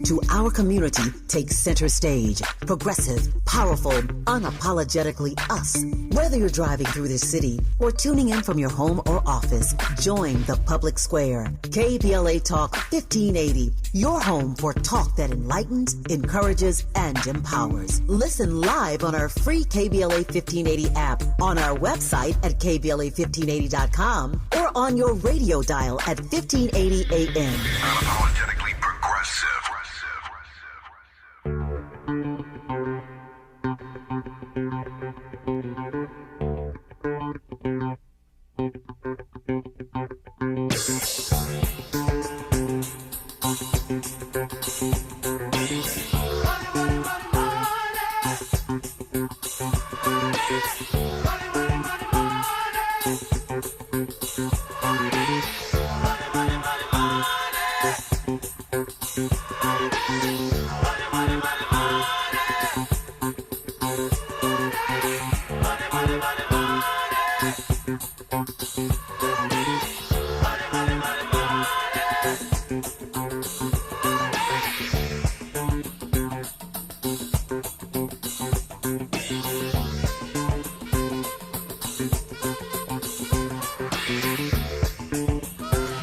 to our community takes center stage. Progressive, powerful, unapologetically us. Whether you're driving through the city or tuning in from your home or office, join the public square. KBLA Talk 1580, your home for talk that enlightens, encourages, and empowers. Listen live on our free KBLA 1580 app, on our website at KBLA1580.com, or on your radio dial at 1580 AM. Unapologetically progressive.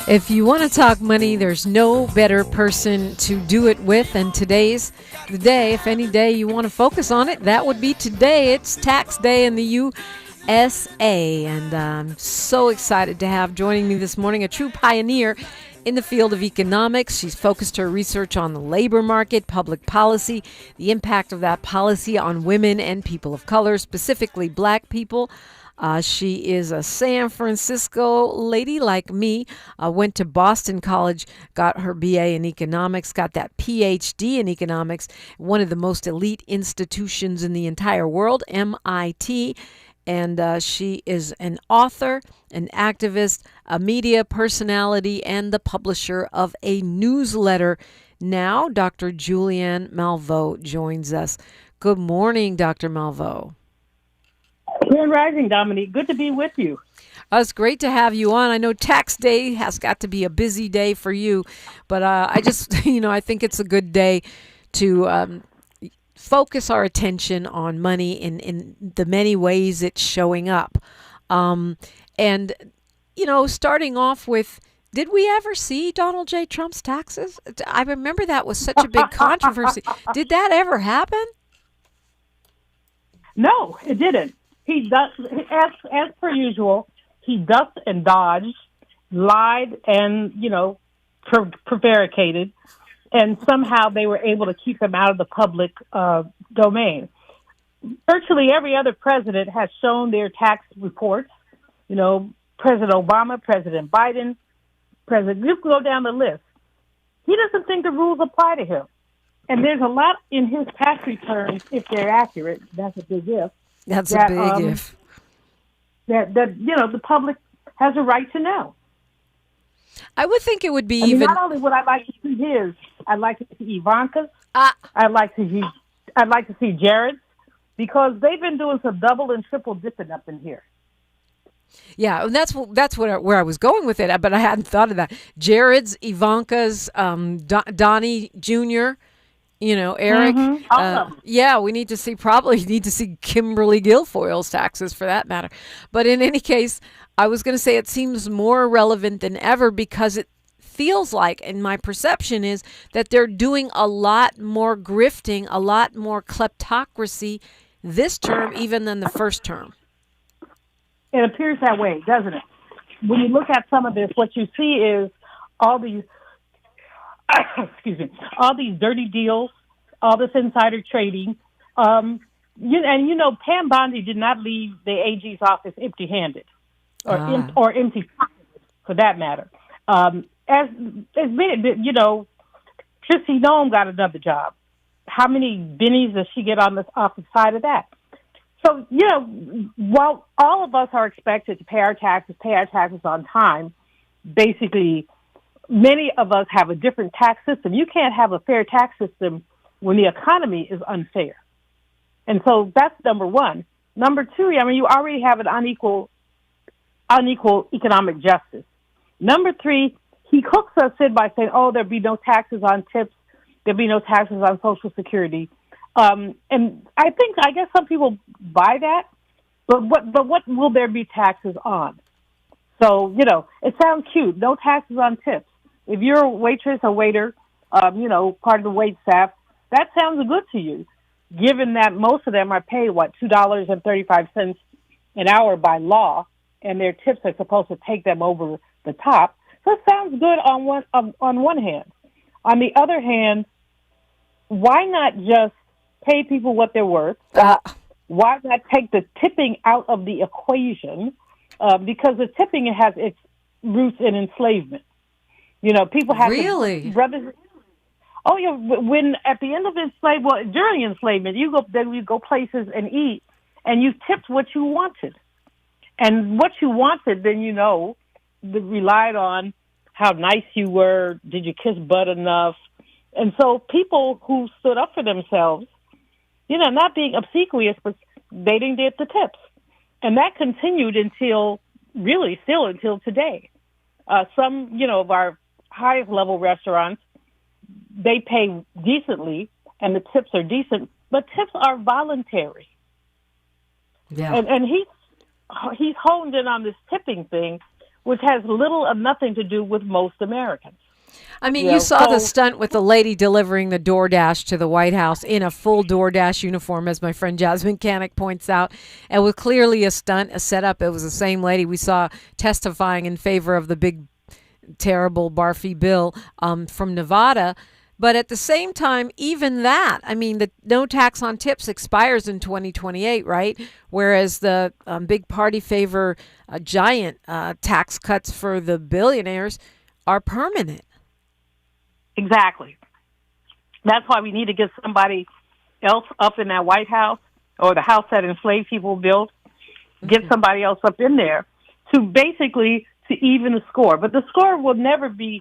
If you want to talk money, there's no better person to do it with. And today's the day. If any day you want to focus on it, that would be today. It's tax day in the USA. And I'm so excited to have joining me this morning a true pioneer in the field of economics. She's focused her research on the labor market, public policy, the impact of that policy on women and people of color, specifically black people. She is a San Francisco lady like me, went to Boston College, got her BA in economics, got that PhD in economics, one of the most elite institutions in the entire world, MIT. And she is an author, an activist, a media personality, and the publisher of a newsletter. Now, Dr. Julianne Malveaux joins us. Good morning, Dr. Malveaux. Grand Rising, Dominique. Good to be with you. It's great to have you on. I know tax day has got to be a busy day for you, but I just, I think it's a good day to focus our attention on money in the many ways it's showing up. And, starting off with, did we ever see Donald J. Trump's taxes? I remember that was such a big controversy. Did that ever happen? No, it didn't. He does, as per usual, he ducked and dodged, lied and, prevaricated, and somehow they were able to keep him out of the public domain. Virtually every other president has shown their tax reports. President Obama, President Biden, you can go down the list. He doesn't think the rules apply to him. And there's a lot in his tax returns, if they're accurate. That's a big if. That's a big if. That the public has a right to know. I would think it would be not only would I like to see his, I'd like to see Ivanka's. I'd like to see Jared's, because they've been doing some double and triple dipping up in here. Yeah, and that's where I was going with it, but I hadn't thought of that. Jared's, Ivanka's, Donnie Jr., Eric. Mm-hmm. We need to see Kimberly Guilfoyle's taxes for that matter. But in any case, I was going to say it seems more relevant than ever because it feels like, and my perception is, that they're doing a lot more grifting, a lot more kleptocracy this term even than the first term. It appears that way, doesn't it? When you look at some of this, what you see is all these all these dirty deals, all this insider trading. Pam Bondi did not leave the AG's office empty-handed, or empty for that matter. As Chrissy Noem got another job. How many bennies does she get off the side of that? So, while all of us are expected to pay our taxes on time, basically, many of us have a different tax system. You can't have a fair tax system when the economy is unfair. And so that's number one. Number two, you already have an unequal economic justice. Number three, he hooks us in by saying, there'll be no taxes on tips. there'll be no taxes on Social Security. And I guess some people buy that, but what will there be taxes on? So, it sounds cute. No taxes on tips. If you're a waitress or waiter, part of the wait staff, that sounds good to you, given that most of them are paid, $2.35 an hour by law, and their tips are supposed to take them over the top. So it sounds good on one hand. On the other hand, why not just pay people what they're worth? Why not take the tipping out of the equation? Because the tipping has its roots in enslavement. People have really? Brothers. Oh yeah, when at the end of enslavement, during enslavement, you go places and eat, and you tipped what you wanted, and what you wanted, then relied on how nice you were. Did you kiss butt enough? And so people who stood up for themselves, not being obsequious, but they didn't get the tips, and that continued until today. Some of our highest level restaurants, they pay decently and the tips are decent, but tips are voluntary. Yeah. And he's honed in on this tipping thing, which has little or nothing to do with most Americans. I mean, you saw the stunt with the lady delivering the DoorDash to the White House in a full DoorDash uniform, as my friend Jasmine Canick points out. It was clearly a stunt, a setup. It was the same lady we saw testifying in favor of the big, terrible, barfy bill from Nevada. But at the same time, even that, I mean, the no tax on tips expires in 2028, right? Whereas the big party favor giant tax cuts for the billionaires are permanent. Exactly. That's why we need to get somebody else up in that White House or the house that enslaved people built. Get somebody else up in there to even the score. But the score will never be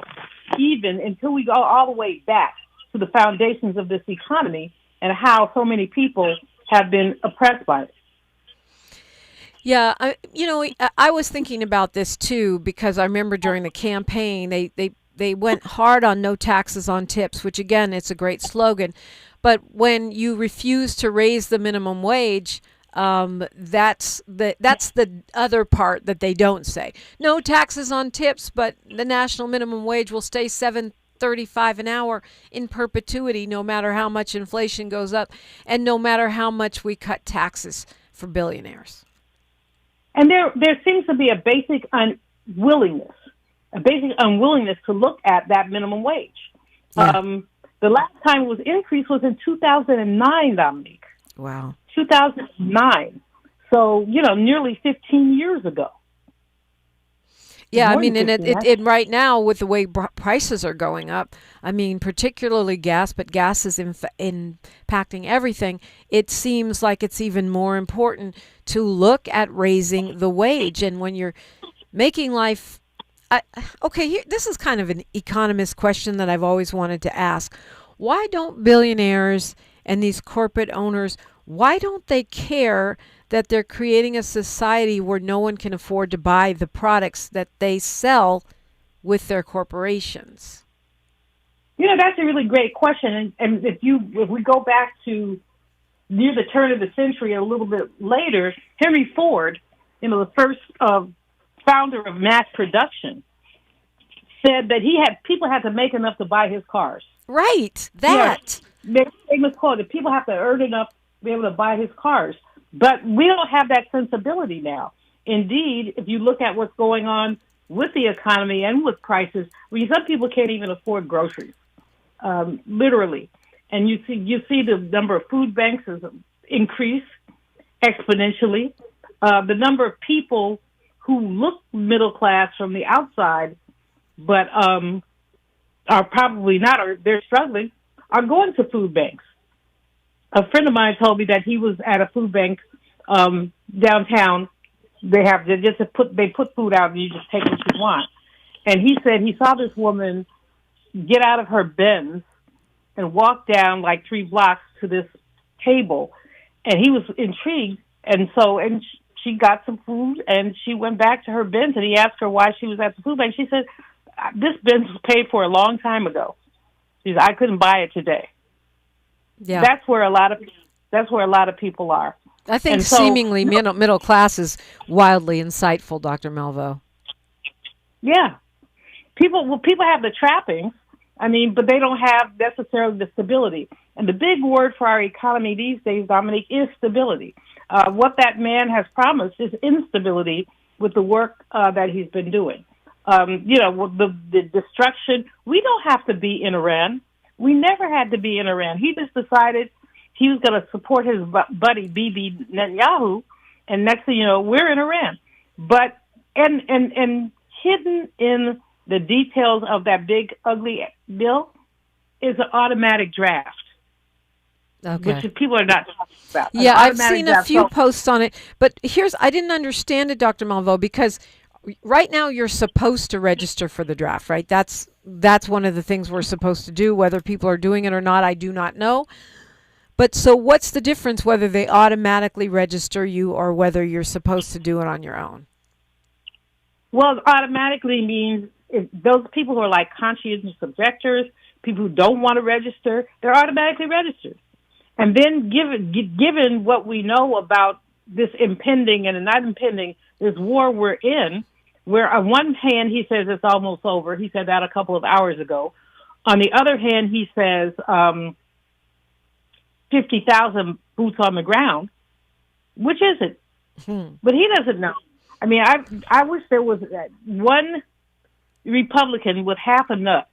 even until we go all the way back to the foundations of this economy and how so many people have been oppressed by it. Yeah, I was thinking about this too, because I remember during the campaign, they went hard on no taxes on tips, which again, it's a great slogan. But when you refuse to raise the minimum wage, that's the other part that they don't say. No taxes on tips, but the national minimum wage will stay $7.35 an hour in perpetuity, no matter how much inflation goes up, and no matter how much we cut taxes for billionaires. And there seems to be a basic unwillingness to look at that minimum wage. Yeah. The last time it was increased was in 2009, Dominique. Wow. 2009. So, nearly 15 years ago. Yeah, I mean, and it right now with the way prices are going up, I mean, particularly gas, but gas is impacting everything. It seems like it's even more important to look at raising the wage. And when you're making life, this is kind of an economist question that I've always wanted to ask. Why don't billionaires and these corporate owners, why don't they care that they're creating a society where no one can afford to buy the products that they sell with their corporations? That's a really great question. And if we go back to near the turn of the century, a little bit later, Henry Ford, the first founder of mass production, said that people had to make enough to buy his cars. Right, that. Their famous quote that people have to earn enough to be able to buy his cars. But we don't have that sensibility now. Indeed, if you look at what's going on with the economy and with prices, some people can't even afford groceries, literally. And you see the number of food banks has increased exponentially. The number of people who look middle class from the outside, but are probably not, or they're struggling, are going to food banks. A friend of mine told me that he was at a food bank downtown. They put food out and you just take what you want. And he said he saw this woman get out of her Benz and walk down like 3 blocks to this table, and he was intrigued. And she got some food and she went back to her Benz, and he asked her why she was at the food bank. She said, "This Benz was paid for a long time ago. She said, I couldn't buy it today. Yeah. That's where a lot of people are. I think And so- seemingly middle class is wildly insightful, Dr. Malveaux. Yeah. People have the trappings, but they don't have necessarily the stability. And the big word for our economy these days, Dominique, is stability. What that man has promised is instability with the work that he's been doing. The destruction. We don't have to be in Iran. We never had to be in Iran. He just decided he was going to support his buddy, Bibi Netanyahu, and next thing you know, we're in Iran. But, and hidden in the details of that big, ugly bill is an automatic draft. Okay. Which people are not talking about. Yeah, I've seen a few posts on it, but I didn't understand it, Dr. Malveaux, because right now you're supposed to register for the draft, right? That's one of the things we're supposed to do. Whether people are doing it or not, I do not know. But so what's the difference whether they automatically register you or whether you're supposed to do it on your own? Well, automatically means if those people who are like conscientious objectors, people who don't want to register, they're automatically registered. And then given what we know about this impending and not impending, this war we're in, where on one hand he says it's almost over. He said that a couple of hours ago. On the other hand, he says 50,000 boots on the ground. Which is it? But he doesn't know. I wish there was one Republican with half a nut,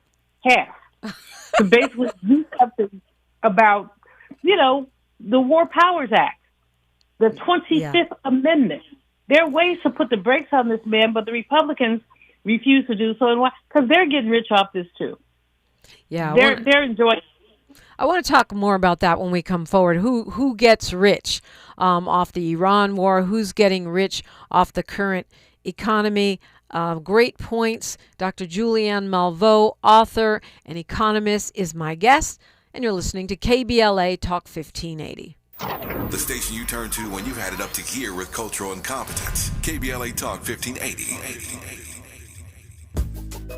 to basically do something about, the War Powers Act, the 25th Amendment. There are ways to put the brakes on this man, but the Republicans refuse to do so. And why? Because they're getting rich off this too. Yeah, they're enjoying. I want to talk more about that when we come forward. Who gets rich off the Iran war? Who's getting rich off the current economy? Great points. Dr. Julianne Malveaux, author and economist, is my guest, and you're listening to KBLA Talk 1580. The station you turn to when you've had it up to here with cultural incompetence. KBLA Talk 1580.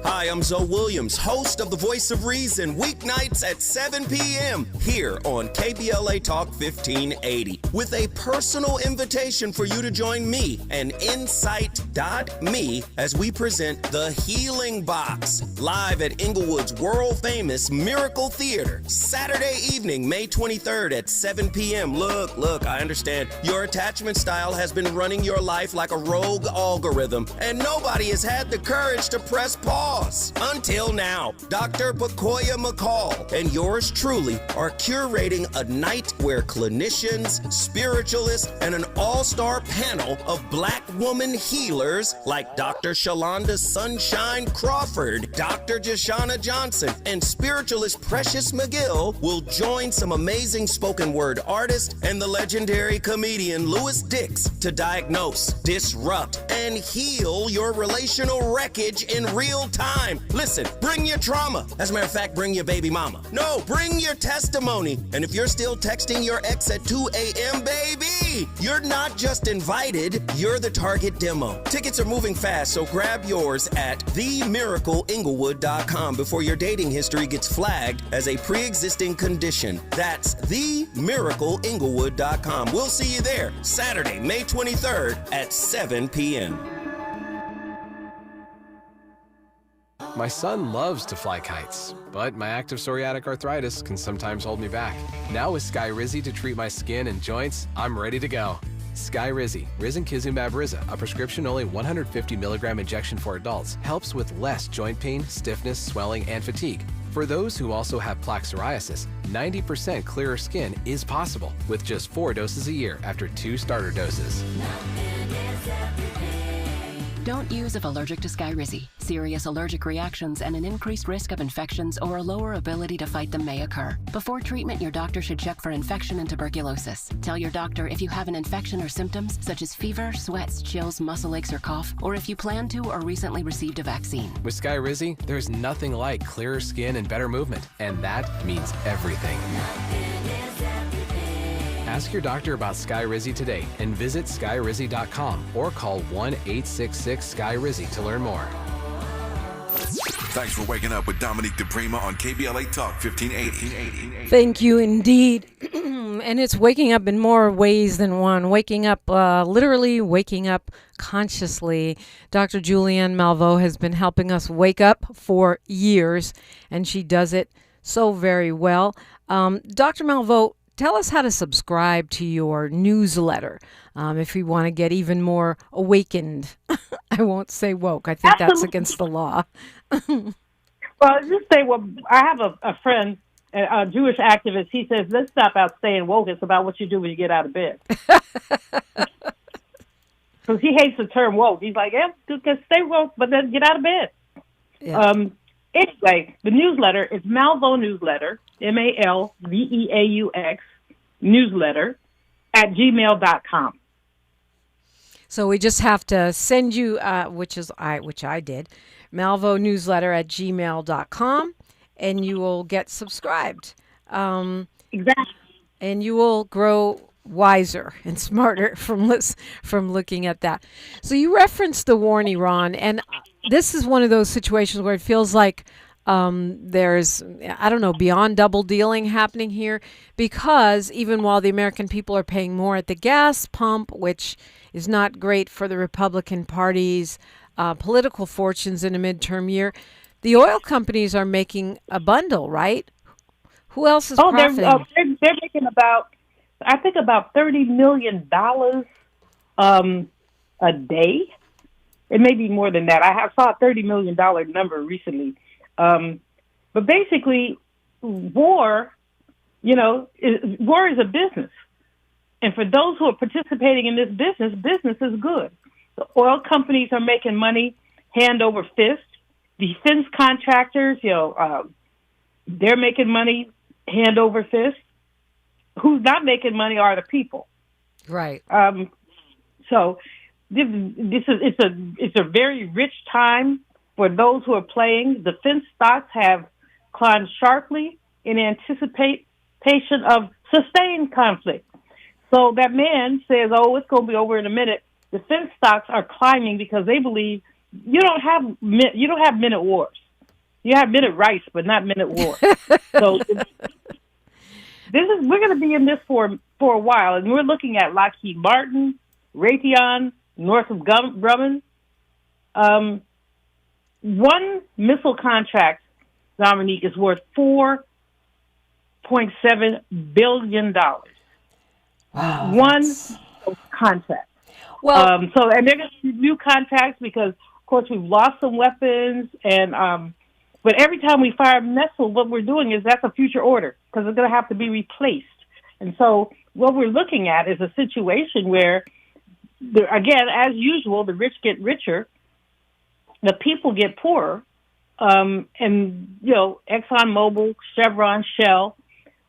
Hi, I'm Zoe Williams, host of The Voice of Reason, weeknights at 7 p.m. here on KBLA Talk 1580, with a personal invitation for you to join me and Insight.me as we present The Healing Box, live at Inglewood's world-famous Miracle Theater, Saturday evening, May 23rd at 7 p.m. Look, I understand your attachment style has been running your life like a rogue algorithm, and nobody has had the courage to press pause. Until now, Dr. Bakoya McCall and yours truly are curating a night where clinicians, spiritualists, and an all-star panel of Black woman healers like Dr. Shalonda Sunshine Crawford, Dr. Jashana Johnson, and spiritualist Precious McGill will join some amazing spoken word artists and the legendary comedian Louis Dix to diagnose, disrupt, and heal your relational wreckage in real time. Listen, bring your trauma. As a matter of fact, bring your baby mama. No, bring your testimony. And if you're still texting your ex at 2 a.m., baby, you're not just invited, you're the target demo. Tickets are moving fast, so grab yours at themiracleinglewood.com before your dating history gets flagged as a pre-existing condition. That's themiracleinglewood.com. We'll see you there Saturday, May 23rd at 7 p.m. My son loves to fly kites, but my active psoriatic arthritis can sometimes hold me back. Now with Skyrizi to treat my skin and joints, I'm ready to go. Skyrizi, risankizumab Riza, a prescription-only 150 milligram injection for adults, helps with less joint pain, stiffness, swelling, and fatigue. For those who also have plaque psoriasis, 90% clearer skin is possible with just 4 doses a year after 2 starter doses. Don't use if allergic to Skyrizi. Serious allergic reactions and an increased risk of infections or a lower ability to fight them may occur. Before treatment, your doctor should check for infection and tuberculosis. Tell your doctor if you have an infection or symptoms such as fever, sweats, chills, muscle aches, or cough, or if you plan to or recently received a vaccine. With Skyrizi, there's nothing like clearer skin and better movement, and that means everything. Ask your doctor about Skyrizi today and visit skyrizi.com or call 1-866-SKYRIZI to learn more. Thanks for waking up with Dominique DePrima on KBLA Talk 1580. Thank you indeed. And it's waking up in more ways than one. Waking up, literally waking up consciously. Dr. Julianne Malveaux has been helping us wake up for years, and she does it so very well. Dr. Malveaux, tell us how to subscribe to your newsletter if you want to get even more awakened. I won't say woke. I think Absolutely. that's against the law. Well, just say, I have a friend, a Jewish activist. He says, let's stop out staying woke. It's about what you do when you get out of bed. Because he hates the term woke. He's like, yeah, just stay woke, but then get out of bed. Yeah. Anyway, the newsletter is Malveaux Newsletter, MALVEAUX newsletter @gmail.com. So we just have to send you, which I did, Malveaux Newsletter @gmail.com, and you will get subscribed. Exactly. And you will grow wiser and smarter from looking at that. So you referenced the war in Iran, and this is one of those situations where it feels like there's, I don't know, beyond double dealing happening here, because even while the American people are paying more at the gas pump, which is not great for the Republican Party's political fortunes in a midterm year, the oil companies are making a bundle, right? Who else is profiting? They're making about $30 million a day. It may be more than that. I saw a $30 million number recently. But basically, war is a business. And for those who are participating in this business is good. The oil companies are making money hand over fist. Defense contractors, they're making money hand over fist. Who's not making money are the people. Right. So it's a very rich time for those who are playing. Defense stocks have climbed sharply in anticipation of sustained conflict. So that man says, "Oh, it's going to be over in a minute." Defense stocks are climbing because they believe you don't have minute wars. You have minute rice, but not minute wars. So we're going to be in this for a while, and we're looking at Lockheed Martin, Raytheon, Northrop Grumman. One missile contract, Dominique, is worth $4.7 billion. Wow, one contract. Well, and they're going to be new contracts because, of course, we've lost some weapons, and but every time we fire a missile, what we're doing is that's a future order because it's going to have to be replaced. And so what we're looking at is a situation where, again, as usual, the rich get richer, the people get poorer, and ExxonMobil, Chevron, Shell,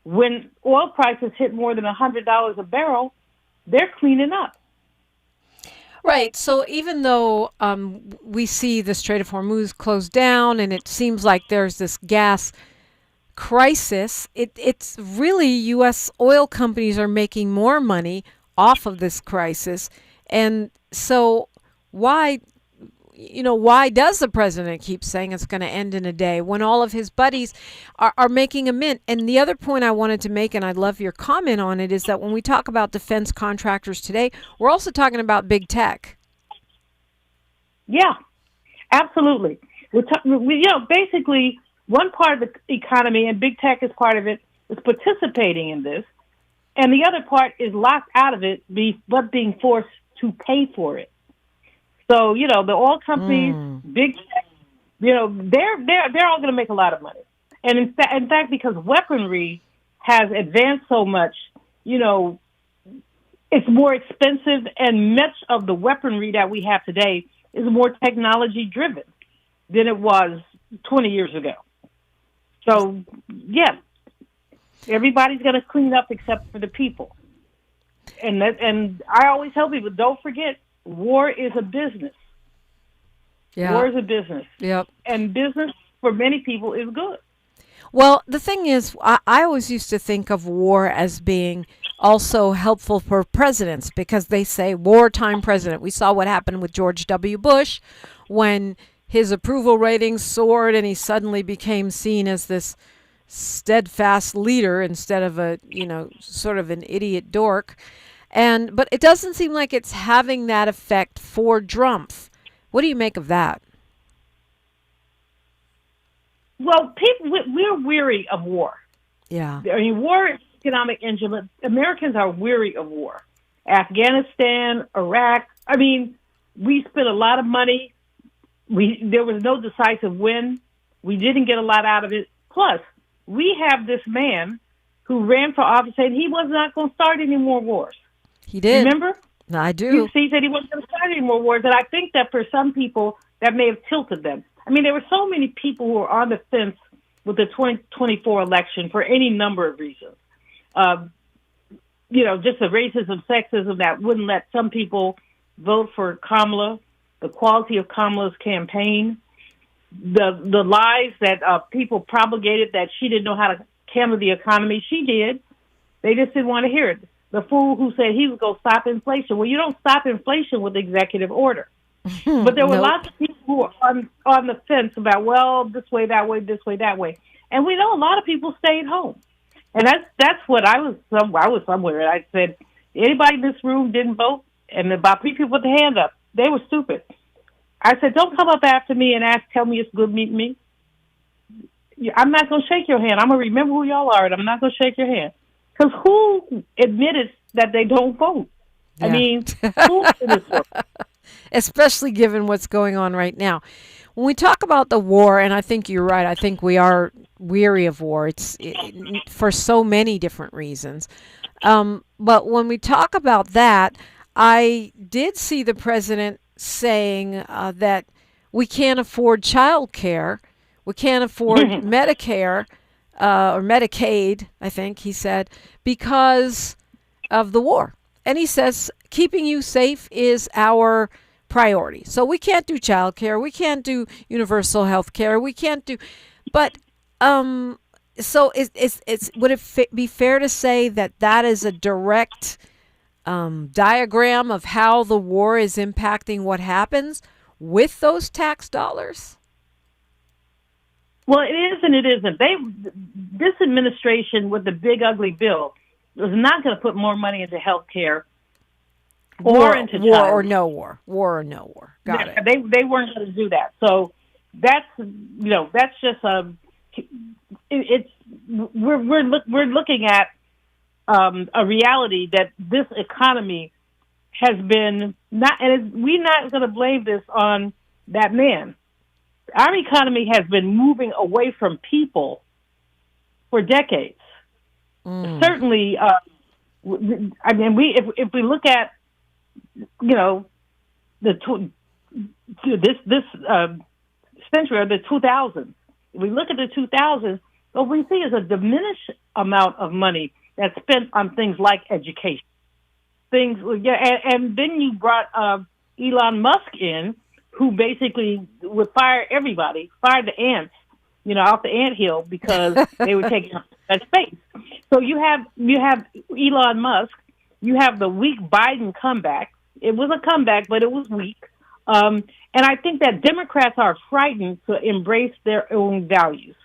when oil prices hit more than $100 a barrel, they're cleaning up. Right. So even though we see the Strait of Hormuz closed down and it seems like there's this gas crisis, it's really U.S. oil companies are making more money off of this crisis. And so why does the president keep saying it's going to end in a day when all of his buddies are making a mint? And the other point I wanted to make, and I'd love your comment on it, is that when we talk about defense contractors today, we're also talking about big tech. Yeah, absolutely. Basically, one part of the economy, and big tech is part of it, is participating in this, and the other part is locked out of it, but being forced to pay for it. So, the oil companies, big tech, they're all going to make a lot of money. And in fact, because weaponry has advanced so much, it's more expensive, and much of the weaponry that we have today is more technology driven than it was 20 years ago. So, yeah, everybody's going to clean up except for the people. And I always tell people, don't forget, war is a business. Yeah. War is a business. Yep. And business for many people is good. Well, the thing is, I always used to think of war as being also helpful for presidents because they say wartime president. We saw what happened with George W. Bush when his approval ratings soared and he suddenly became seen as this steadfast leader instead of a, sort of an idiot dork. But it doesn't seem like it's having that effect for Trump. What do you make of that? Well, we're weary of war. Yeah. I mean, war is an economic engine. Americans are weary of war. Afghanistan, Iraq. I mean, we spent a lot of money. There was no decisive win. We didn't get a lot out of it. Plus, we have this man who ran for office saying he was not going to start any more wars. He did. Remember? I do. He said he wasn't going to start any more wars, and I think that for some people, that may have tilted them. I mean, there were so many people who were on the fence with the 2024 election for any number of reasons. Just the racism, sexism that wouldn't let some people vote for Kamala, the quality of Kamala's campaign, the lies that people propagated that she didn't know how to handle the economy. She did. They just didn't want to hear it. The fool who said he was going to stop inflation. Well, you don't stop inflation with executive order. But there were lots of people who were on the fence about, well, this way, that way, this way, that way. And we know a lot of people stayed home. And that's what I was somewhere, and I said, anybody in this room didn't vote? And about 3 people put their hand up. They were stupid. I said, don't come up after me and tell me it's good meeting me. I'm not going to shake your hand. I'm going to remember who y'all are, and I'm not going to shake your hand. Because who admitted that they don't vote? Yeah. I mean, who did this work? Especially given what's going on right now. When we talk about the war, and I think you're right, I think we are weary of war. It's for so many different reasons. But when we talk about that, I did see the president saying that we can't afford child care, we can't afford Medicare, or Medicaid, I think he said, because of the war. And he says keeping you safe is our priority. So we can't do child care, we can't do universal health care, we can't do, but so would it be fair to say that is a direct diagram of how the war is impacting what happens with those tax dollars? Well, it is and it isn't. This administration with the big ugly bill was not going to put more money into health care into war or no war. War or no war. Got it. They weren't going to do that. So that's just we're looking at a reality that this economy has been not, and we're not going to blame this on that man. Our economy has been moving away from people for decades. Certainly, I mean, if we look at this century or the 2000s, if we look at the 2000s, what we see is a diminished amount of money that's spent on things like education. And then you brought Elon Musk in, who basically would fire everybody, fire the ants, off the anthill because they were taking up that space. So you have Elon Musk, you have the weak Biden comeback. It was a comeback, but it was weak. And I think that Democrats are frightened to embrace their own values.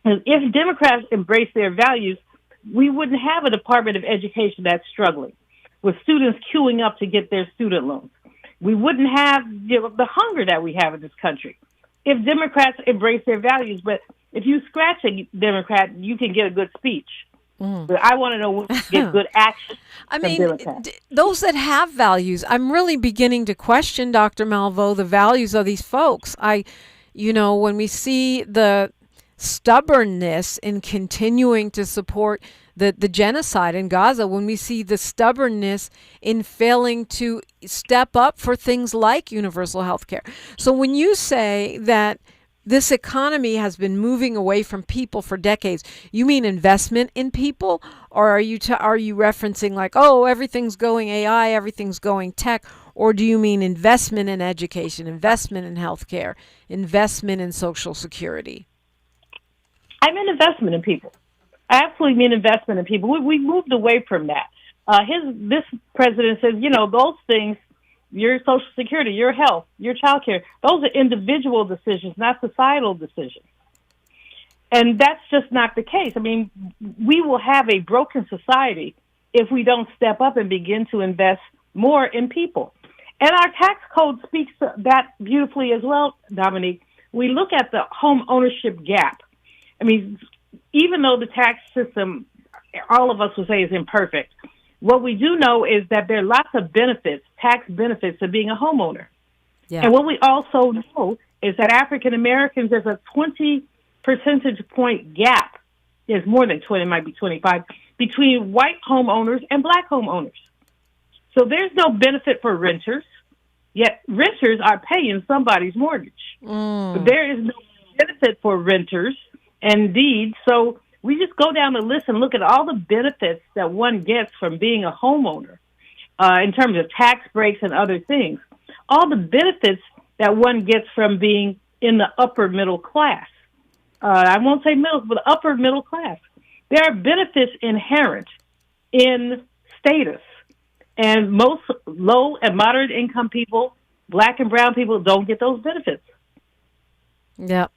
And if Democrats embrace their values, we wouldn't have a Department of Education that's struggling, with students queuing up to get their student loans. We wouldn't have the hunger that we have in this country if Democrats embrace their values. But if you scratch a Democrat, you can get a good speech. But I want to know when to get good action. I mean, those that have values, I'm really beginning to question, Dr. Malveaux, the values of these folks. When we see the stubbornness in continuing to support the genocide in Gaza, when we see the stubbornness in failing to step up for things like universal health care. So when you say that this economy has been moving away from people for decades, you mean investment in people? Or are you referencing like, oh, everything's going AI, everything's going tech? Or do you mean investment in education, investment in healthcare, investment in Social Security? I mean investment in people. I absolutely mean investment in people. We moved away from that. This president says, those things, your Social Security, your health, your child care. Those are individual decisions, not societal decisions. And that's just not the case. I mean, we will have a broken society if we don't step up and begin to invest more in people. And our tax code speaks to that beautifully as well, Dominique. We look at the home ownership gap. I mean, even though the tax system, all of us would say, is imperfect, what we do know is that there are lots of benefits, tax benefits, of being a homeowner. Yeah. And what we also know is that African Americans, there's a 20 percentage point gap. There's more than 20, it might be 25, between white homeowners and black homeowners. So there's no benefit for renters, yet renters are paying somebody's mortgage. But there is no benefit for renters, indeed. So we just go down the list and look at all the benefits that one gets from being a homeowner in terms of tax breaks and other things. All the benefits that one gets from being in the upper middle class. I won't say middle, but upper middle class. There are benefits inherent in status. And most low and moderate income people, black and brown people, don't get those benefits. Yeah.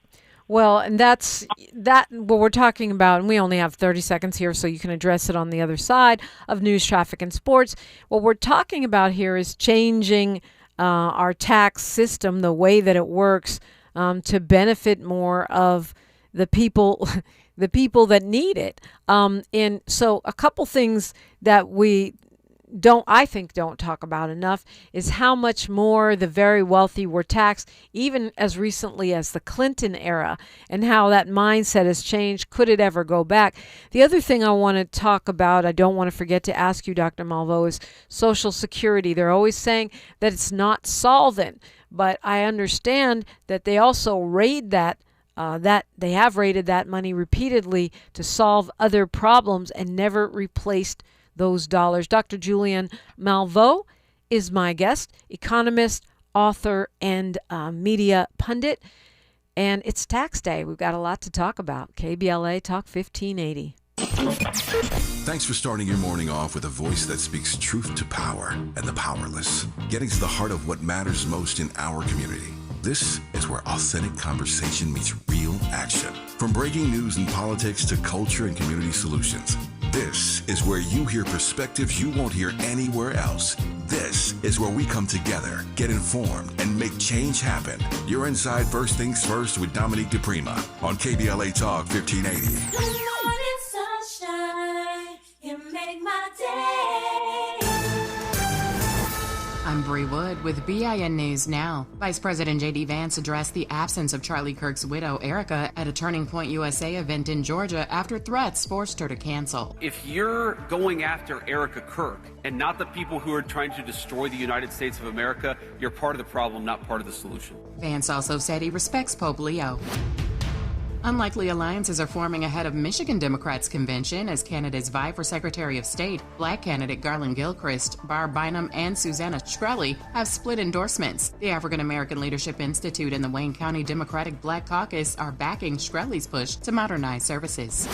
Well, and that's what we're talking about, and we only have 30 seconds here, so you can address it on the other side of news, traffic, and sports. What we're talking about here is changing our tax system, the way that it works, to benefit more of the people that need it. And so a couple things that we don't talk about enough is how much more the very wealthy were taxed, even as recently as the Clinton era, and how that mindset has changed. Could it ever go back? The other thing I want to talk about, I don't want to forget to ask you, Dr. Malveaux, is Social Security. They're always saying that it's not solvent, but I understand that they also raid that they have raided that money repeatedly to solve other problems and never replaced those dollars. Dr. Julianne Malveaux is my guest, economist, author, and media pundit. And it's tax day. We've got a lot to talk about. KBLA Talk 1580. Thanks for starting your morning off with a voice that speaks truth to power and the powerless, getting to the heart of what matters most in our community. This is where authentic conversation meets real action. From breaking news and politics to culture and community solutions. This is where you hear perspectives you won't hear anywhere else. This is where we come together, get informed, and make change happen. You're inside First Things First with Dominique DePrima on KBLA Talk 1580. Good morning, sunshine. You make my day. I'm Bree Wood with BIN News Now. Vice President J.D. Vance addressed the absence of Charlie Kirk's widow, Erica, at a Turning Point USA event in Georgia after threats forced her to cancel. If you're going after Erica Kirk and not the people who are trying to destroy the United States of America, you're part of the problem, not part of the solution. Vance also said he respects Pope Leo. Unlikely alliances are forming ahead of Michigan Democrats' convention as candidates vie for Secretary of State. Black candidate Garland Gilchrist, Barb Bynum, and Susanna Shkreli have split endorsements. The African American Leadership Institute and the Wayne County Democratic Black Caucus are backing Shkreli's push to modernize services.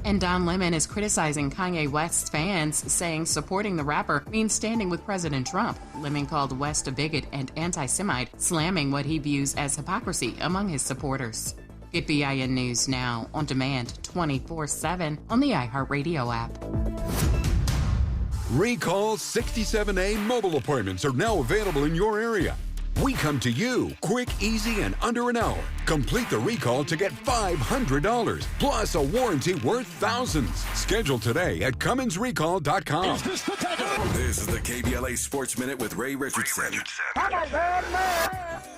And Don Lemon is criticizing Kanye West's fans, saying supporting the rapper means standing with President Trump. Lemon called West a bigot and anti-Semite, slamming what he views as hypocrisy among his supporters. Get BIN News Now on demand 24/7 on the iHeartRadio app. Recall 67A mobile appointments are now available in your area. We come to you quick, easy, and under an hour. Complete the recall to get $500 plus a warranty worth thousands. Schedule today at CummonsRecall.com. This is the KBLA Sports Minute with Ray Richardson.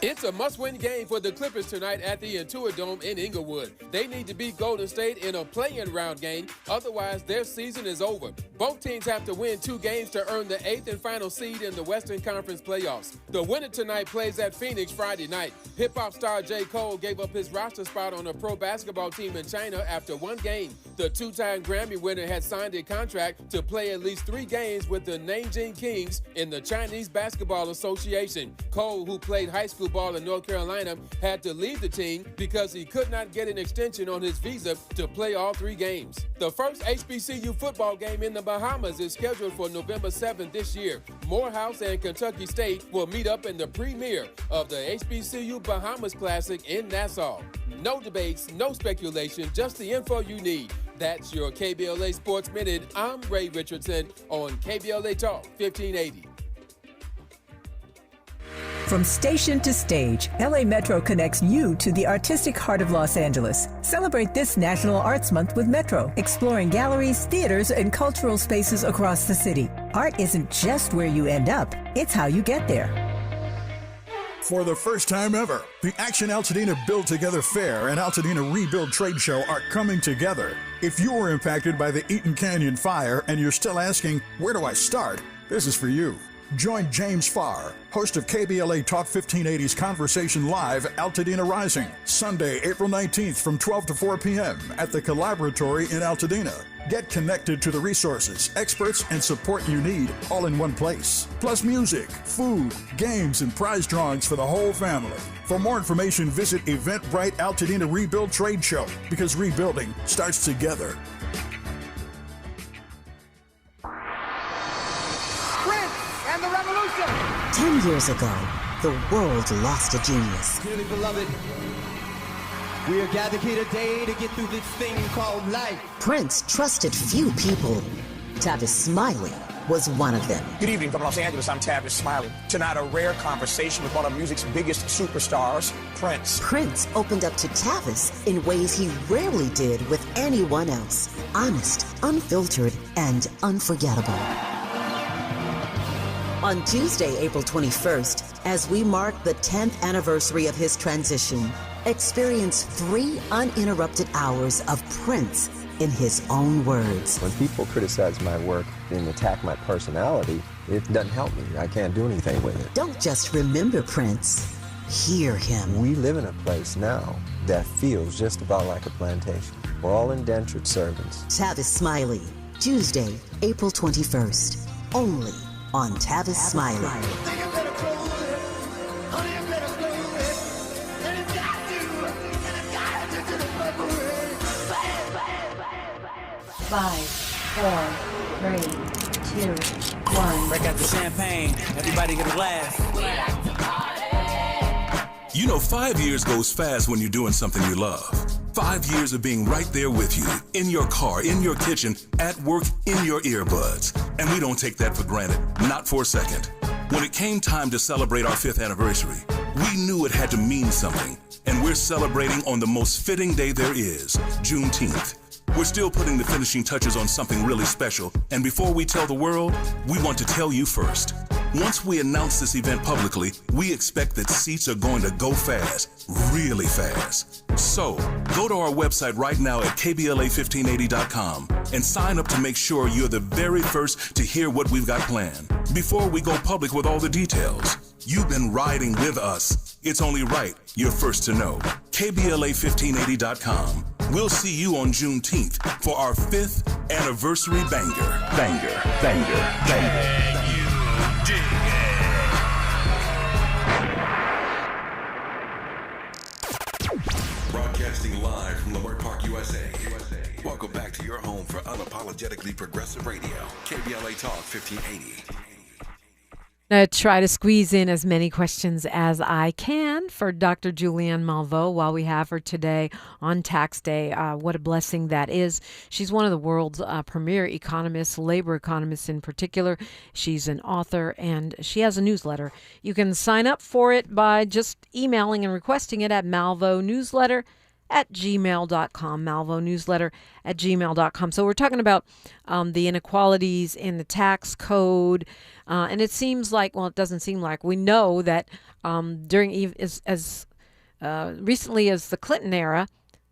It's a must-win game for the Clippers tonight at the Intuit Dome in Inglewood. They need to beat Golden State in a play-in round game, otherwise their season is over. Both teams have to win 2 games to earn the 8th and final seed in the Western Conference playoffs. The winner tonight plays at Phoenix Friday night. Hip-hop star J. Cole gave up his roster spot on a pro basketball team in China after 1 game. The two-time Grammy winner had signed a contract to play at least 3 games with the Nanjing Kings in the Chinese Basketball Association. Cole, who played high school ball in North Carolina, had to leave the team because he could not get an extension on his visa to play all 3 games. The first HBCU football game in the Bahamas is scheduled for November 7th this year. Morehouse and Kentucky State will meet up in the premiere of the HBCU Bahamas Classic in Nassau. No debates, no speculation, just the info you need. That's your KBLA Sports Minute. I'm Ray Richardson on KBLA Talk 1580. From station to stage, LA Metro connects you to the artistic heart of Los Angeles. Celebrate this National Arts Month with Metro, exploring galleries, theaters, and cultural spaces across the city. Art isn't just where you end up, it's how you get there. For the first time ever, the Action Altadena Build Together Fair and Altadena Rebuild Trade Show are coming together. If you were impacted by the Eaton Canyon fire and you're still asking, where do I start? This is for you. Join James Farr, host of KBLA Talk 1580's Conversation Live, Altadena Rising, Sunday, April 19th from 12 to 4 p.m. at the Collaboratory in Altadena. Get connected to the resources, experts, and support you need all in one place. Plus music, food, games, and prize drawings for the whole family. For more information, visit Eventbrite Altadena Rebuild Trade Show, because rebuilding starts together. And the revolution. 10 years ago, the world lost a genius. Dearly beloved, we are gathered here today to get through this thing called life. Prince trusted few people. Tavis Smiley was one of them. Good evening from Los Angeles. I'm Tavis Smiley. Tonight, a rare conversation with one of music's biggest superstars, Prince. Prince opened up to Tavis in ways he rarely did with anyone else. Honest, unfiltered, and unforgettable. On Tuesday, April 21st, as we mark the 10th anniversary of his transition, experience 3 uninterrupted hours of Prince in his own words. When people criticize my work and attack my personality, it doesn't help me. I can't do anything with it. Don't just remember Prince, hear him. We live in a place now that feels just about like a plantation. We're all indentured servants. Tavis Smiley, Tuesday, April 21st, only on Tavis Smiley. 5, 4, 3, 2, 1. Break out the champagne. Everybody get a laugh. You know, 5 years goes fast when you're doing something you love. 5 years of being right there with you, in your car, in your kitchen, at work, in your earbuds. And we don't take that for granted, not for a second. When it came time to celebrate our 5th anniversary, we knew it had to mean something. And we're celebrating on the most fitting day there is, Juneteenth. We're still putting the finishing touches on something really special. And before we tell the world, we want to tell you first. Once we announce this event publicly, we expect that seats are going to go fast, really fast. So, go to our website right now at KBLA1580.com and sign up to make sure you're the very first to hear what we've got planned. Before we go public with all the details, you've been riding with us. It's only right you're first to know. KBLA1580.com. We'll see you on Juneteenth for our 5th anniversary banger. Banger, banger, banger. Broadcasting live from Leimert Park, USA. Welcome back to your home for unapologetically progressive radio. KBLA Talk 1580. I try to squeeze in as many questions as I can for Dr. Julianne Malveaux while we have her today on Tax Day. What a blessing that is. She's one of the world's premier economists, labor economists in particular. She's an author and she has a newsletter. You can sign up for it by just emailing and requesting it at malveaunewsletter@gmail.com, malveaunewsletter@gmail.com. So we're talking about the inequalities in the tax code. And it seems like, well, it doesn't seem like, we know that during as recently as the Clinton era,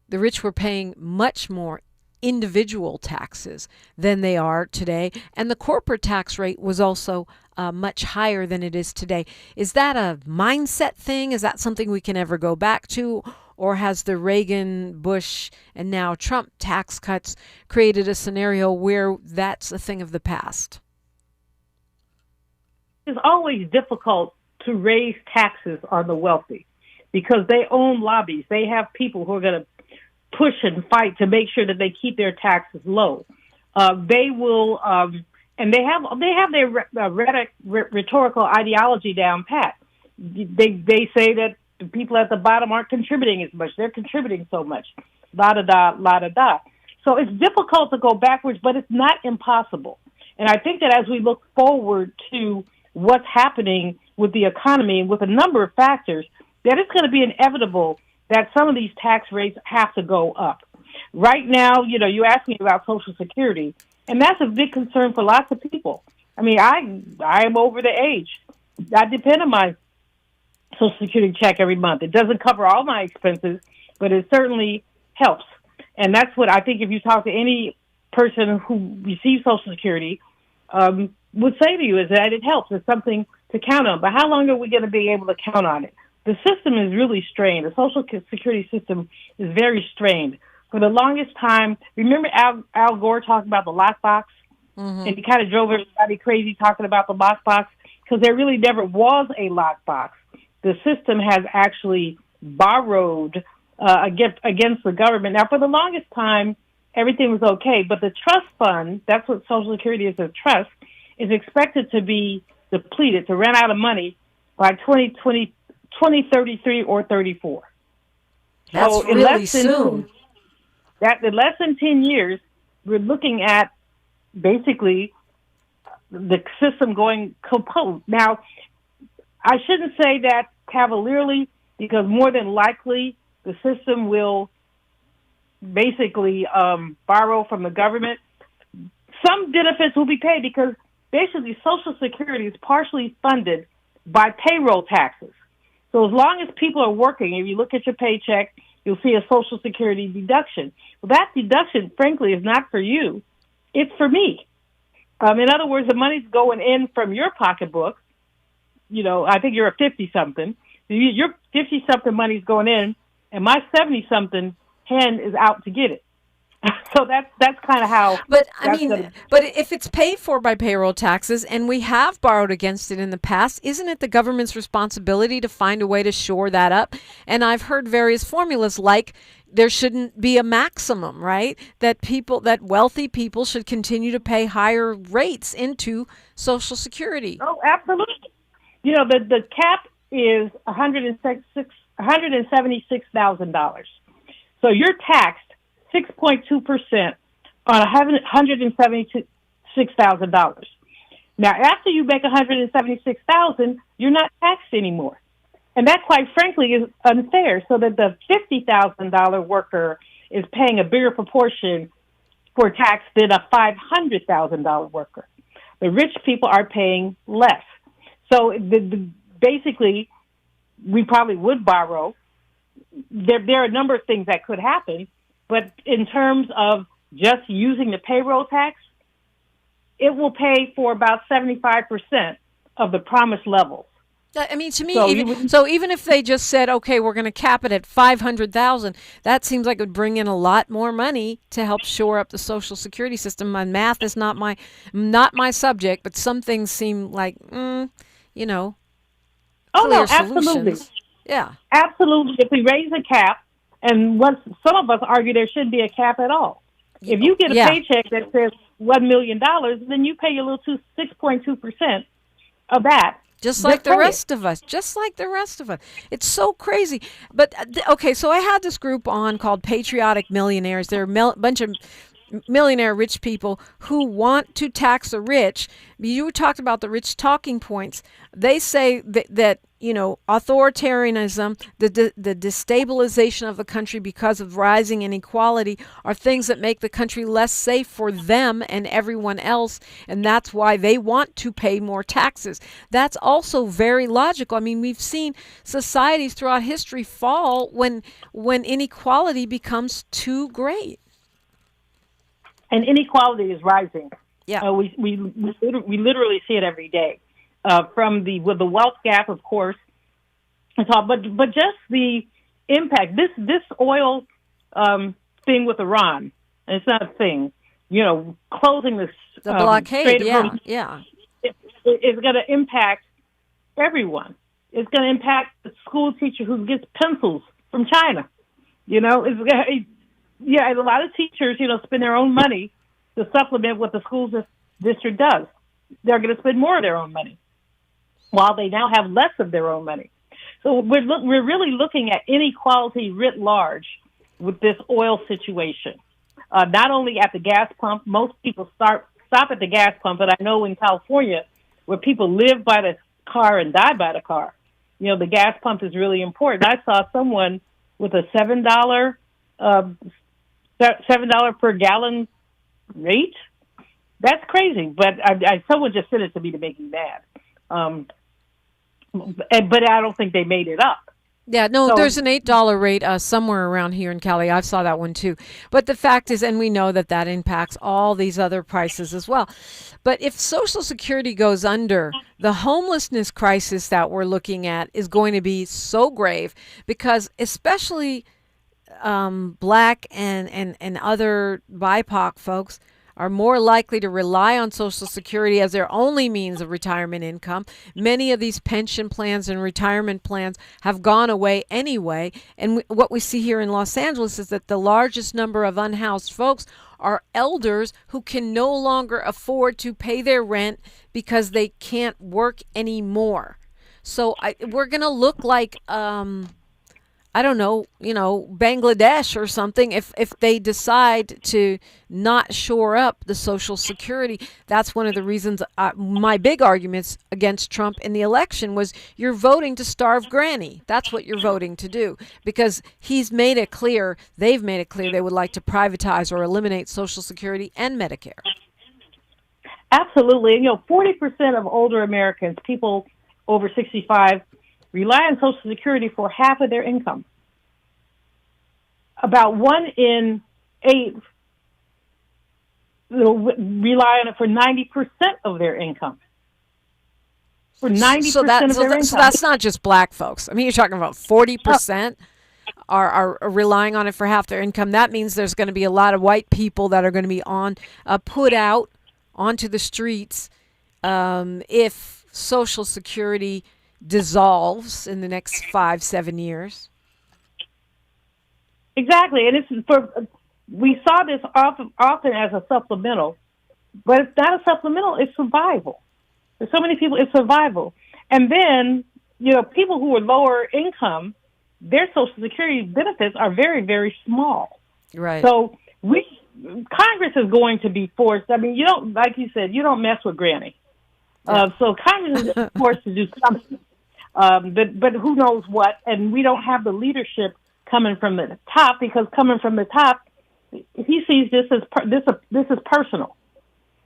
the rich were paying much more individual taxes than they are today. And the corporate tax rate was also much higher than it is today. Is that a mindset thing? Is that something we can ever go back to? or has the Reagan, Bush, and now Trump tax cuts created a scenario where that's a thing of the past? It's always difficult to raise taxes on the wealthy because they own lobbies. They have people who are going to push and fight to make sure that they keep their taxes low. They will, and they have their rhetorical ideology down pat. They say that the people at the bottom aren't contributing as much. They're contributing so much. La-da-da, la-da-da. So it's difficult to go backwards, but it's not impossible. And I think that as we look forward to what's happening with the economy and with a number of factors, that it's going to be inevitable that some of these tax rates have to go up. Right now, you asked me about Social Security, and that's a big concern for lots of people. I mean, I am over the age. I depend on my Social Security check every month. It doesn't cover all my expenses, but it certainly helps. And that's what I think if you talk to any person who receives Social Security, would say to you is that it helps. It's something to count on. But how long are we going to be able to count on it? The system is really strained. The Social Security system is very strained. For the longest time, remember Al Gore talking about the lockbox? Mm-hmm. And he kind of drove everybody crazy talking about the lockbox because there really never was a lockbox. The system has actually borrowed against the government. Now, for the longest time, everything was okay, but the trust fund, that's what Social Security is, a trust, is expected to be depleted, to run out of money by 2033 or 34. That's so really soon. In less than 10 years, we're looking at basically the system going kaput. Now, I shouldn't say that cavalierly because more than likely the system will basically borrow from the government. Some benefits will be paid because basically Social Security is partially funded by payroll taxes. So as long as people are working, if you look at your paycheck, you'll see a Social Security deduction. Well, that deduction, frankly, is not for you. It's for me. In other words, the money's going in from your pocketbook. I think you're a 50-something. Your 50-something money's going in, and my 70-something hand is out to get it. So that's kind of how. But but if it's paid for by payroll taxes and we have borrowed against it in the past, isn't it the government's responsibility to find a way to shore that up? And I've heard various formulas like there shouldn't be a maximum, right? That wealthy people should continue to pay higher rates into Social Security. Oh, absolutely. The cap is $176,000. So you're taxed 6.2% on $176,000. Now, after you make $176,000, you're not taxed anymore, and that, quite frankly, is unfair. So that the $50,000 worker is paying a bigger proportion for tax than a $500,000 worker. The rich people are paying less. So basically, we probably would borrow. There are a number of things that could happen. But in terms of just using the payroll tax, it will pay for about 75% of the promised levels. I mean, to me, even if they just said, okay, we're going to cap it at $500,000, that seems like it would bring in a lot more money to help shore up the Social Security system. My math is not my subject, but some things seem like, Oh, no, absolutely. Solutions. Yeah. Absolutely. If we raise the cap, and some of us argue there shouldn't be a cap at all. If you get a paycheck that says $1 million, then you pay a little 6.2% of that. Just like the rest of us. It's so crazy. But, okay, so I had this group on called Patriotic Millionaires. They're a bunch of millionaire rich people who want to tax the rich. You talked about the rich talking points. They say that authoritarianism, the destabilization of the country because of rising inequality are things that make the country less safe for them and everyone else, and that's why they want to pay more taxes. That's also very logical. I mean, we've seen societies throughout history fall when inequality becomes too great. And inequality is rising. Yeah, we literally see it every day. From the wealth gap, of course, but just the impact. This oil thing with Iran, and it's not a thing, closing the blockade, Strait of yeah. It's going to impact everyone. It's going to impact the school teacher who gets pencils from China. And a lot of teachers, spend their own money to supplement what the school district does. They're going to spend more of their own money, while they now have less of their own money. So we're really looking at inequality writ large with this oil situation. Not only at the gas pump, most people stop at the gas pump, but I know in California, where people live by the car and die by the car, the gas pump is really important. I saw someone with a $7 per gallon rate. That's crazy, but someone just sent it to me to make me mad. But I don't think they made it up. Yeah, no, there's an $8 rate somewhere around here in Cali. I saw that one too. But the fact is, and we know that impacts all these other prices as well. But if Social Security goes under, the homelessness crisis that we're looking at is going to be so grave, because especially Black and other BIPOC folks are more likely to rely on Social Security as their only means of retirement income. Many of these pension plans and retirement plans have gone away anyway. And what we see here in Los Angeles is that the largest number of unhoused folks are elders who can no longer afford to pay their rent because they can't work anymore. So we're going to look like I don't know, Bangladesh or something, if they decide to not shore up the Social Security. That's one of the reasons my big arguments against Trump in the election was you're voting to starve Granny. That's what you're voting to do, because they've made it clear they would like to privatize or eliminate Social Security and Medicare. Absolutely. 40% of older Americans, people over 65, rely on Social Security for half of their income. About 1 in 8 rely on it for 90% of their income. For 90% of their income. So that's not just Black folks. I mean, you're talking about 40% are relying on it for half their income. That means there's going to be a lot of white people that are going to be put out onto the streets if Social Security dissolves in the next 5-7 years. Exactly, and we saw this often as a supplemental, but it's not a supplemental, it's survival. There's so many people, it's survival. And then, people who are lower income, their Social Security benefits are very, very small. Right. So Congress is going to be forced. I mean, like you said, you don't mess with Granny. So Congress is forced to do something. But who knows what? And we don't have the leadership coming from the top, because coming from the top, he sees this as this is personal.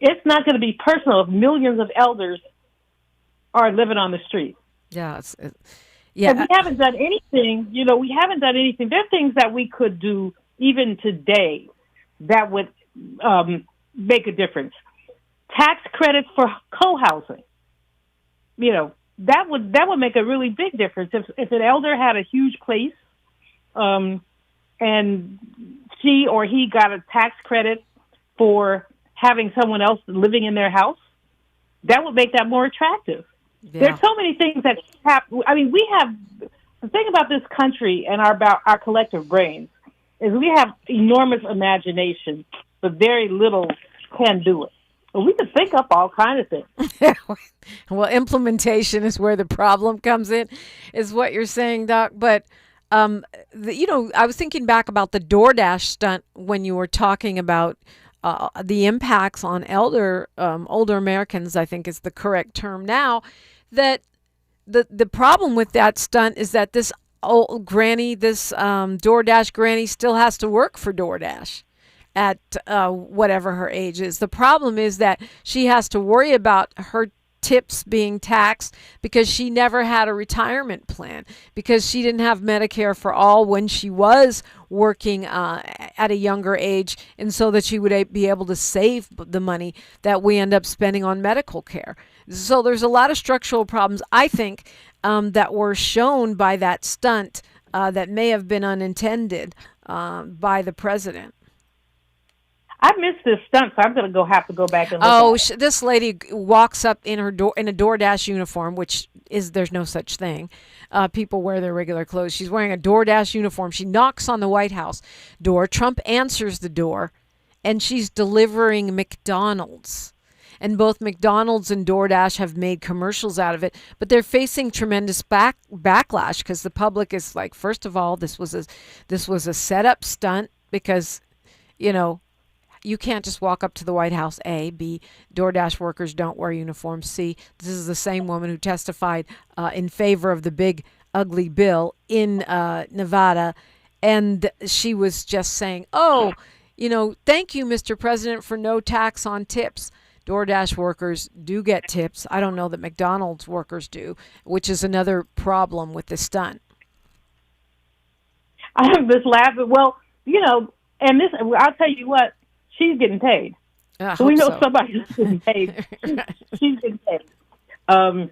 It's not going to be personal if millions of elders are living on the street. Yeah, And we haven't done anything. We haven't done anything. There are things that we could do even today that would make a difference. Tax credits for co-housing. That would make a really big difference if an elder had a huge place, and she or he got a tax credit for having someone else living in their house. That would make that more attractive. Yeah. There's so many things that happen. I mean, the thing about this country and about our collective brains is we have enormous imagination, but very little can do it. But we can think up all kinds of things. Well, implementation is where the problem comes in, is what you're saying, Doc. But, I was thinking back about the DoorDash stunt when you were talking about the impacts on older Americans, I think is the correct term now, that the problem with that stunt is that this old granny, this DoorDash granny still has to work for DoorDash at whatever her age is. The problem is that she has to worry about her tips being taxed because she never had a retirement plan, because she didn't have Medicare for all when she was working at a younger age, and so that she would be able to save the money that we end up spending on medical care. So there's a lot of structural problems, I think, that were shown by that stunt that may have been unintended by the president. I missed this stunt, so I'm going to have to go back and look at it. This lady walks up in a DoorDash uniform, which is, there's no such thing. People wear their regular clothes. She's wearing a DoorDash uniform. She knocks on the White House door. Trump answers the door, and she's delivering McDonald's. And both McDonald's and DoorDash have made commercials out of it, but they're facing tremendous backlash because the public is like, first of all, this was a setup stunt because, you know, you can't just walk up to the White House. A. B. DoorDash workers don't wear uniforms. C. This is the same woman who testified in favor of the big ugly bill in Nevada, and she was just saying, "Oh, you know, thank you, Mr. President, for no tax on tips." DoorDash workers do get tips. I don't know that McDonald's workers do, which is another problem with the stunt. I'm just laughing. Well, you know, and this, I'll tell you what, she's getting paid. So we know somebody's getting paid. She's getting paid. Well,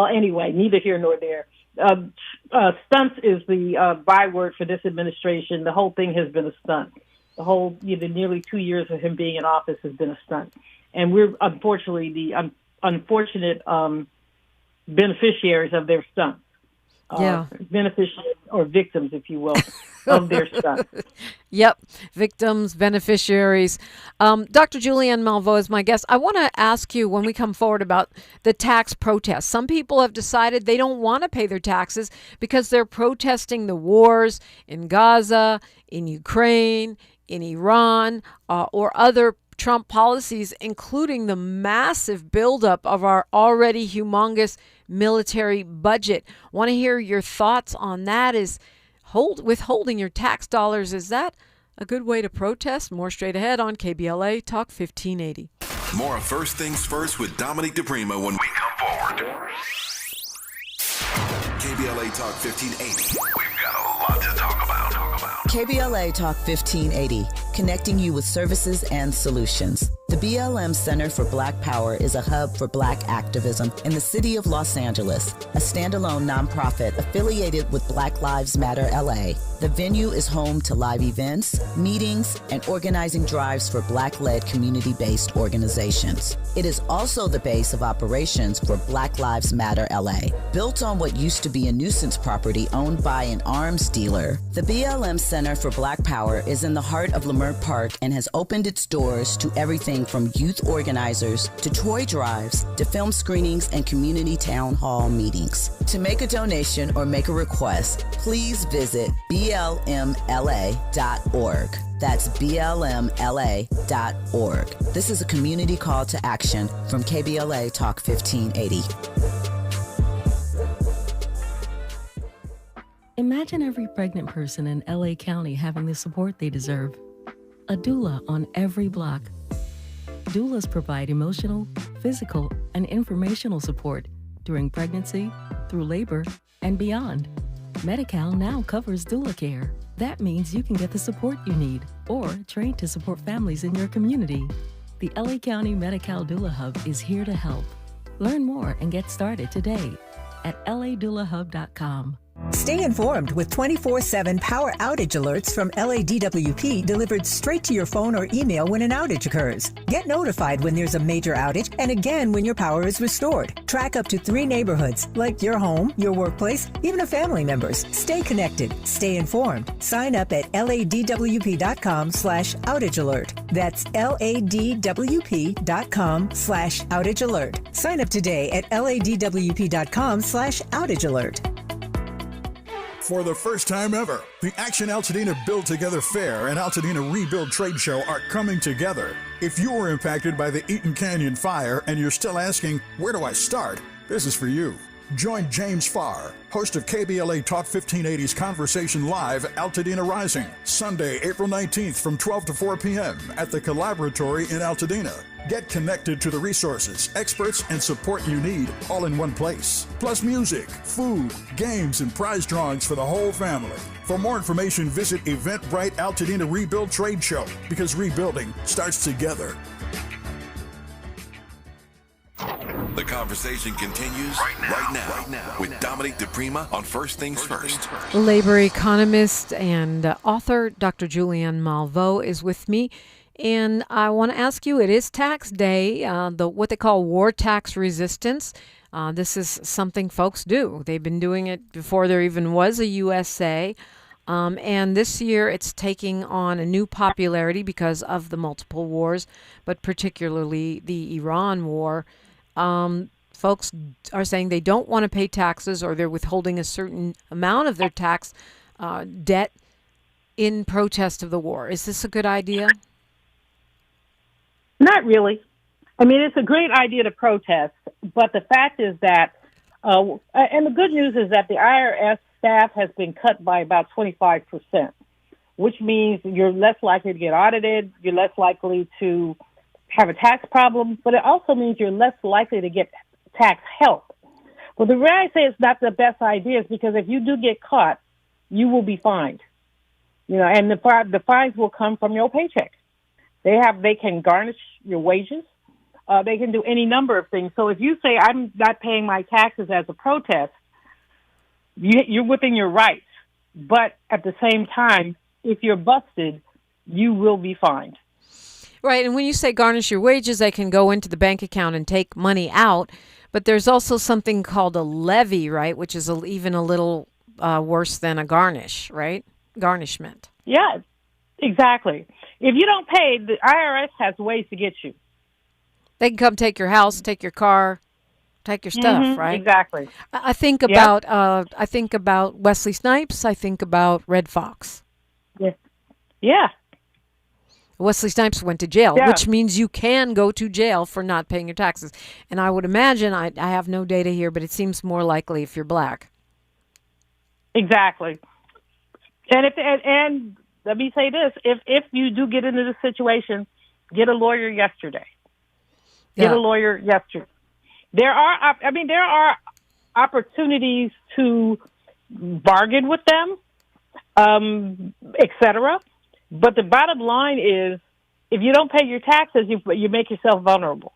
anyway, neither here nor there. Stunts is the byword for this administration. The whole thing has been a stunt. The whole, nearly 2 years of him being in office has been a stunt. And we're unfortunately the unfortunate beneficiaries of their stunts. Beneficiaries or victims, if you will, of their stunts. Yep, victims, beneficiaries. Dr. Julianne Malveaux is my guest. I want to ask you when we come forward about the tax protests. Some people have decided they don't want to pay their taxes because they're protesting the wars in Gaza, in Ukraine, in Iran, or other Trump policies, including the massive buildup of our already humongous military budget. Want to hear your thoughts on that? Is withholding your tax dollars, is that a good way to protest? More straight ahead on KBLA Talk 1580. More of First Things First with Dominique DePrima when we come forward. KBLA Talk 1580. We've got a lot to talk about. KBLA Talk 1580, connecting you with services and solutions. The BLM Center for Black Power is a hub for Black activism in the city of Los Angeles, a standalone nonprofit affiliated with Black Lives Matter LA. The venue is home to live events, meetings, and organizing drives for Black-led community-based organizations. It is also the base of operations for Black Lives Matter LA. Built on what used to be a nuisance property owned by an arms dealer, the BLM Center for Black Power is in the heart of Leimert Park and has opened its doors to everything from youth organizers to toy drives to film screenings and community town hall meetings. To make a donation or make a request, please visit blmla.org. That's blmla.org. This is a community call to action from KBLA Talk 1580. Imagine every pregnant person in LA County having the support they deserve. A doula on every block. Doulas provide emotional, physical, and informational support during pregnancy, through labor, and beyond. Medi-Cal now covers doula care. That means you can get the support you need or train to support families in your community. The LA County Medi-Cal Doula Hub is here to help. Learn more and get started today at ladoulahub.com. Stay informed with 24/7 power outage alerts from LADWP delivered straight to your phone or email when an outage occurs. Get notified when there's a major outage and again when your power is restored. Track up to 3 neighborhoods, like your home, your workplace, even a family member's. Stay connected. Stay informed. Sign up at ladwp.com/outage alert. That's ladwp.com/outage alert. Sign up today at ladwp.com/outage alert. For the first time ever, the Action Altadena Build Together Fair and Altadena Rebuild Trade Show are coming together. If you were impacted by the Eaton Canyon fire and you're still asking, where do I start? This is for you. Join James Farr, host of KBLA Talk 1580's Conversation Live, Altadena Rising, Sunday, April 19th from 12 to 4 p.m. at the Collaboratory in Altadena. Get connected to the resources, experts, and support you need all in one place. Plus music, food, games, and prize drawings for the whole family. For more information, visit Eventbrite Altadena Rebuild Trade Show, because rebuilding starts together. The conversation continues right now with Dominique DePrima on First Things First. Labor economist and author Dr. Julianne Malveaux is with me. And I want to ask you, it is tax day, what they call war tax resistance. This is something folks do. They've been doing it before there even was a USA. And this year it's taking on a new popularity because of the multiple wars, but particularly the Iran war. Folks are saying they don't want to pay taxes, or they're withholding a certain amount of their tax debt in protest of the war. Is this a good idea? Not really. I mean, it's a great idea to protest, but the fact is that, and the good news is that the IRS staff has been cut by about 25%, which means you're less likely to get audited, you're less likely to have a tax problem, but it also means you're less likely to get tax help. Well, the reason I say it's not the best idea is because if you do get caught, you will be fined. And the fines will come from your paycheck. They can garnish your wages. They can do any number of things. So if you say, I'm not paying my taxes as a protest, you're within your rights. But at the same time, if you're busted, you will be fined. Right. And when you say garnish your wages, they can go into the bank account and take money out. But there's also something called a levy, right, which is even a little worse than a garnish, right? Garnishment. Yeah, exactly. If you don't pay, the IRS has ways to get you. They can come take your house, take your car, take your stuff, right? Exactly. I think about Wesley Snipes. I think about Red Fox. Yeah. Wesley Snipes went to jail, Yeah. which means you can go to jail for not paying your taxes. And I would imagine, I have no data here, but it seems more likely if you're black. Exactly. And let me say this: if you do get into this situation, get a lawyer yesterday. Get a lawyer yesterday. There are opportunities to bargain with them, etc. But the bottom line is, if you don't pay your taxes, you make yourself vulnerable.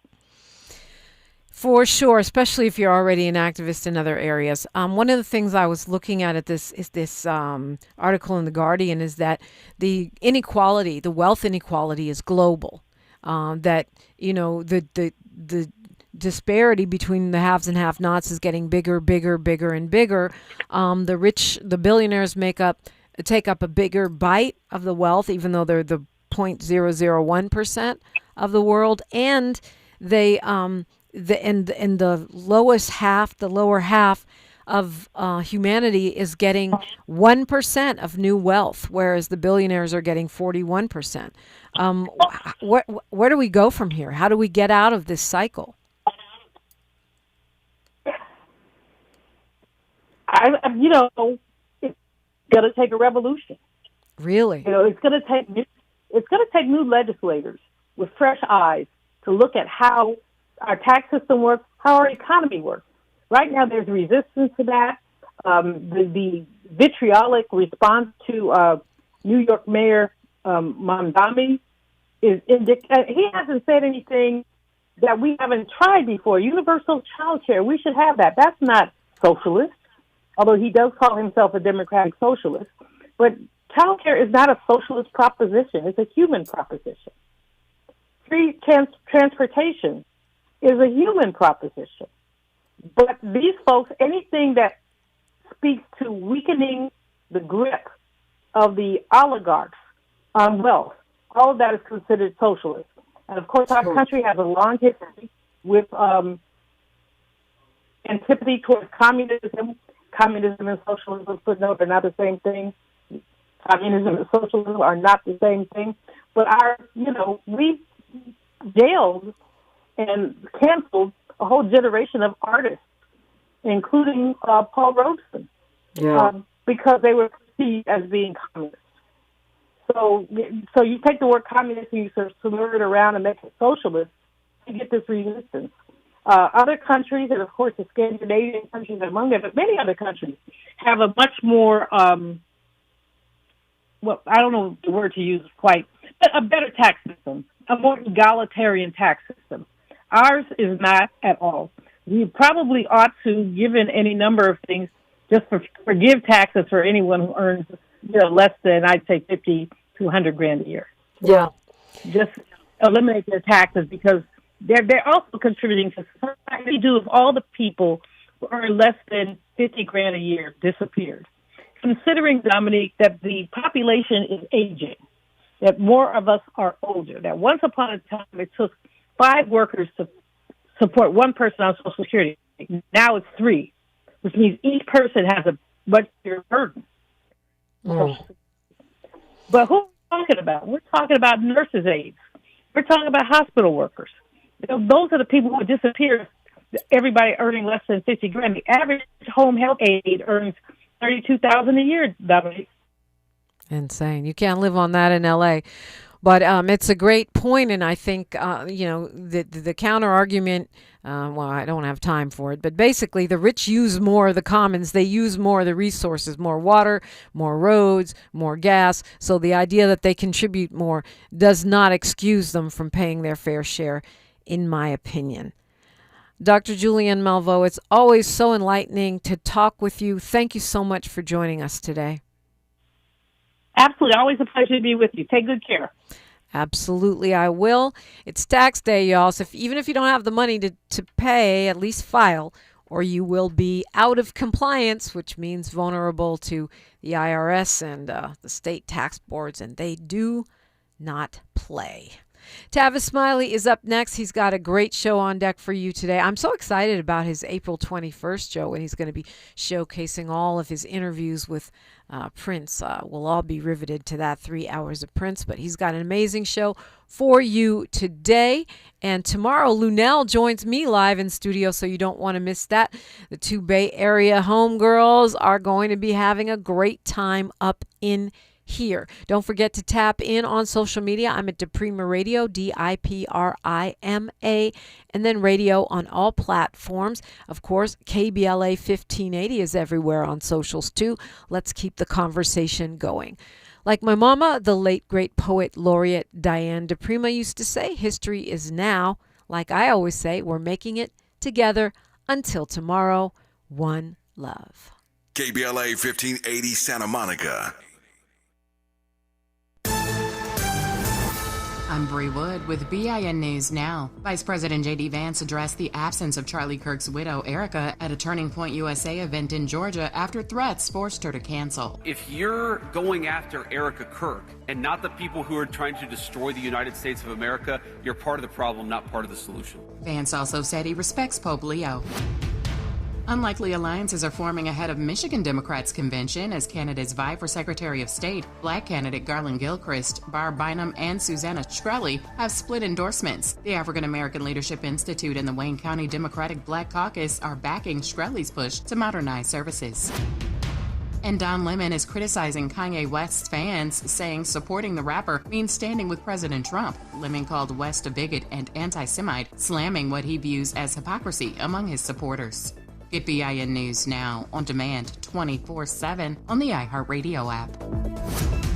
For sure, especially if you're already an activist in other areas. One of the things I was looking at this article in The Guardian is that the inequality, the wealth inequality is global. That, the disparity between the haves and have-nots is getting bigger, and bigger. The billionaires take up a bigger bite of the wealth, even though they're the 0.001% of the world, and they the lowest half, the lower half of humanity is getting 1% of new wealth, whereas the billionaires are getting 41%. Where do we go from here? How do we get out of this cycle? It's going to take a revolution. Really? It's going to take new legislators with fresh eyes to look at how our tax system works, how our economy works. Right now, there's resistance to that. The vitriolic response to New York Mayor Mamdani is he hasn't said anything that we haven't tried before. Universal child care, we should have that. That's not socialist, although he does call himself a democratic socialist. But child care is not a socialist proposition. It's a human proposition. Free transportation is a human proposition. But these folks, anything that speaks to weakening the grip of the oligarchs on wealth, all of that is considered socialist. And of course, our country has a long history with antipathy towards communism. Communism and socialism, footnote, are not the same thing. Communism and socialism are not the same thing. But we jailed and canceled a whole generation of artists, including Paul Robeson, because they were perceived as being communist. So you take the word communist and you sort of slur it around and make it socialist, you get this resistance. Other countries, and of course the Scandinavian countries among them, but many other countries have a much more, I don't know the word to use quite, but a better tax system, a more egalitarian tax system. Ours is not at all. we probably ought to, given any number of things, just forgive taxes for anyone who earns, less than, I'd say, 50 to 100 grand a year. Yeah. Just eliminate their taxes because they're also contributing to society. We do if all the people who earn less than 50 grand a year disappeared. Considering, Dominique, that the population is aging, that more of us are older, that once upon a time it took 5 workers to support one person on Social Security. Now it's 3, which means each person has a much bigger burden. But who are we talking about? We're talking about nurses' aides. We're talking about hospital workers. Those are the people who disappear. Everybody earning less than 50 grand. The average home health aide earns $32,000 a year, Dominique. Insane. You can't live on that in L.A. But it's a great point, and I think, the counter-argument, I don't have time for it, but basically the rich use more of the commons. They use more of the resources, more water, more roads, more gas. So the idea that they contribute more does not excuse them from paying their fair share, in my opinion. Dr. Julianne Malveaux, it's always so enlightening to talk with you. Thank you so much for joining us today. Absolutely. Always a pleasure to be with you. Take good care. Absolutely, I will. It's tax day, y'all. So even if you don't have the money to pay, at least file, or you will be out of compliance, which means vulnerable to the IRS and the state tax boards, and they do not play. Tavis Smiley is up next. He's got a great show on deck for you today. I'm so excited about his April 21st show when he's going to be showcasing all of his interviews with Prince. We'll all be riveted to that 3 hours of Prince, but he's got an amazing show for you today. And tomorrow, Lunel joins me live in studio, so you don't want to miss that. The 2 Bay Area homegirls are going to be having a great time up in here. Don't forget to tap in on social media. I'm at Diprima Radio, DIPRIMA, and then radio on all platforms. Of course, KBLA 1580 is everywhere on socials too. Let's keep the conversation going. Like my mama, the late great poet laureate Diane Diprima used to say, history is now. Like I always say, we're making it together. Until tomorrow, one love. KBLA 1580 Santa Monica. I'm Bree Wood with BIN News Now. Vice President J.D. Vance addressed the absence of Charlie Kirk's widow, Erica, at a Turning Point USA event in Georgia after threats forced her to cancel. If you're going after Erica Kirk and not the people who are trying to destroy the United States of America, you're part of the problem, not part of the solution. Vance also said he respects Pope Leo. Unlikely alliances are forming ahead of Michigan Democrats' convention as candidates vie for Secretary of State. Black candidate Garland Gilchrist, Barb Bynum, and Susanna Shkreli have split endorsements. The African American Leadership Institute and the Wayne County Democratic Black Caucus are backing Shkreli's push to modernize services. And Don Lemon is criticizing Kanye West's fans, saying supporting the rapper means standing with President Trump. Lemon called West a bigot and anti-Semite, slamming what he views as hypocrisy among his supporters. Get BIN News Now on demand 24/7 on the iHeartRadio app.